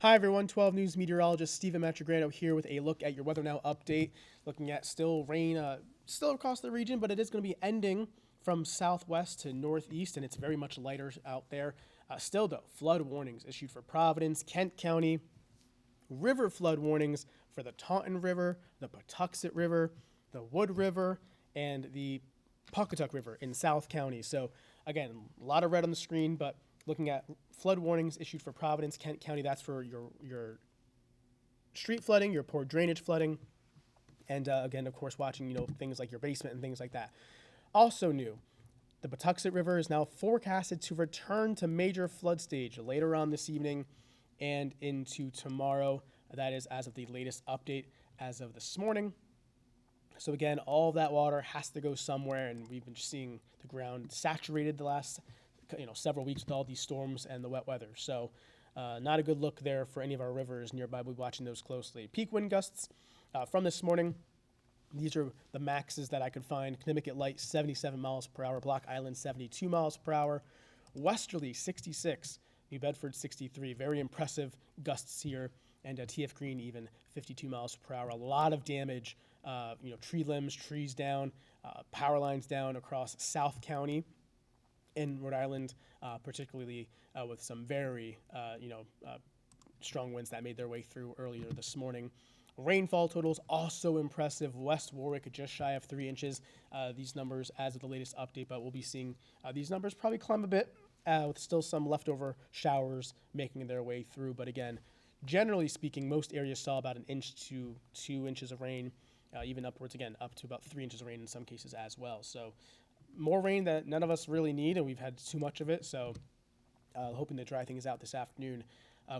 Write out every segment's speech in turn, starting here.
Hi everyone, 12 News meteorologist Stephen Matrograno here with a look at your Weather Now update. Looking at still rain, still across the region, but it is going to be ending from southwest to northeast, and it's very much lighter out there. Still though, flood warnings issued for Providence, Kent County, river flood warnings for the Taunton River, the Patuxent River, the Wood River, and the Pawcatuck River in South County. So again, a lot of red on the screen, but looking at flood warnings issued for Providence, Kent County, that's for your street flooding, your poor drainage flooding, and again, of course, watching things like your basement and things like that. Also new, the Patuxent River is now forecasted to return to major flood stage later on this evening and into tomorrow. That is as of the latest update as of this morning. So again, all of that water has to go somewhere, and we've been seeing the ground saturated the last several weeks with all these storms and the wet weather. So not a good look there for any of our rivers nearby. We'll be watching those closely. Peak wind gusts from this morning. These are the maxes that I could find. Connecticut Light, 77 miles per hour. Block Island, 72 miles per hour. Westerly, 66. New Bedford, 63. Very impressive gusts here. And TF Green, even 52 miles per hour. A lot of damage. Tree limbs, trees down, power lines down across South County in Rhode Island, particularly with some very, strong winds that made their way through earlier this morning. Rainfall totals also impressive. West Warwick just shy of 3 inches. These numbers as of the latest update, but we'll be seeing these numbers probably climb a bit with still some leftover showers making their way through. But again, generally speaking, most areas saw about 1 inch to 2 inches of rain, even upwards again, up to about 3 inches of rain in some cases as well. So more rain that none of us really need, and we've had too much of it. So hoping to dry things out this afternoon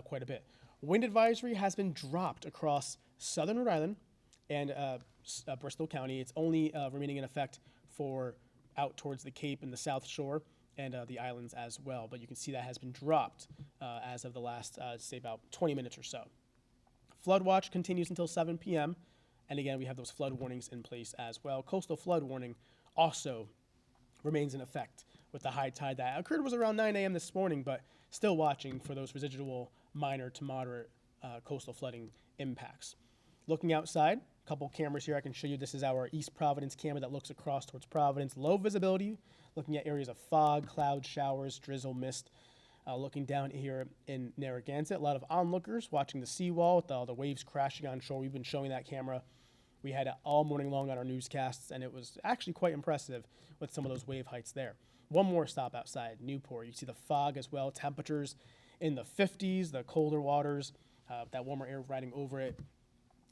quite a bit. Wind advisory has been dropped across southern Rhode Island and Bristol County. It's only remaining in effect for out towards the Cape and the South Shore and the islands as well. But you can see that has been dropped as of the last, say, about 20 minutes or so. Flood watch continues until 7 p.m. And again, we have those flood warnings in place as well. Coastal flood warning also remains in effect with the high tide that occurred was around 9 a.m. this morning, but still watching for those residual minor to moderate coastal flooding impacts. Looking outside, a couple cameras here I can show you. This is our East Providence camera that looks across towards Providence. Low visibility, looking at areas of fog, cloud showers, drizzle, mist. Looking down here in Narragansett, a lot of onlookers watching the seawall with all the waves crashing on shore. We've been showing that camera. We had it all morning long on our newscasts, and it was actually quite impressive with some of those wave heights there. One more stop outside, Newport. You see the fog as well, temperatures in the 50s, the colder waters, that warmer air riding over it.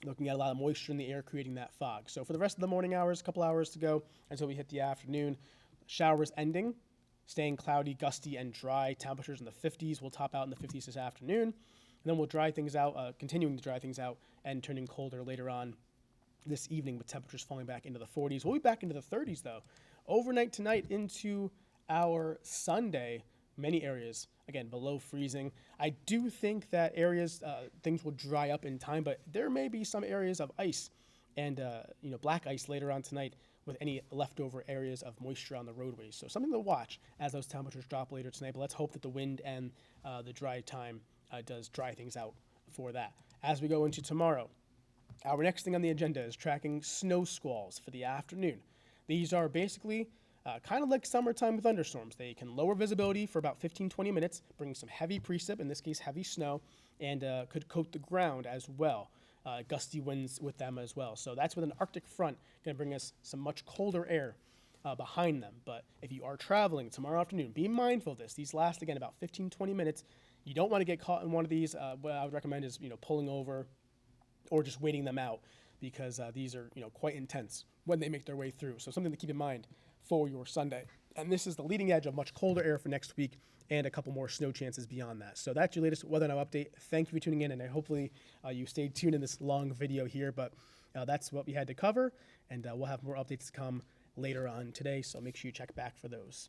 Looking at a lot of moisture in the air, creating that fog. So for the rest of the morning hours, a couple hours to go until we hit the afternoon. Showers ending, staying cloudy, gusty, and dry. Temperatures in the 50s. We'll top out in the 50s this afternoon. And then we'll dry things out, continuing to dry things out and turning colder later on this evening with temperatures falling back into the 40s. We'll be back into the 30s, though. Overnight tonight into our Sunday, many areas, again, below freezing. I do think that areas, things will dry up in time, but there may be some areas of ice and, black ice later on tonight with any leftover areas of moisture on the roadways. So something to watch as those temperatures drop later tonight, but let's hope that the wind and the dry time does dry things out for that. As we go into tomorrow, our next thing on the agenda is tracking snow squalls for the afternoon. These are basically kind of like summertime thunderstorms. They can lower visibility for about 15-20 minutes, bring some heavy precip, in this case heavy snow, and could coat the ground as well. Gusty winds with them as well. So that's with an Arctic front going to bring us some much colder air behind them. But if you are traveling tomorrow afternoon, be mindful of this. These last, again, about 15-20 minutes. You don't want to get caught in one of these. What I would recommend is pulling over or just waiting them out, because these are quite intense when they make their way through. So something to keep in mind for your Sunday. And this is the leading edge of much colder air for next week and a couple more snow chances beyond that. So that's your latest Weather Now update. Thank you for tuning in, and hopefully you stayed tuned in this long video here. But that's what we had to cover, and we'll have more updates to come later on today, so make sure you check back for those.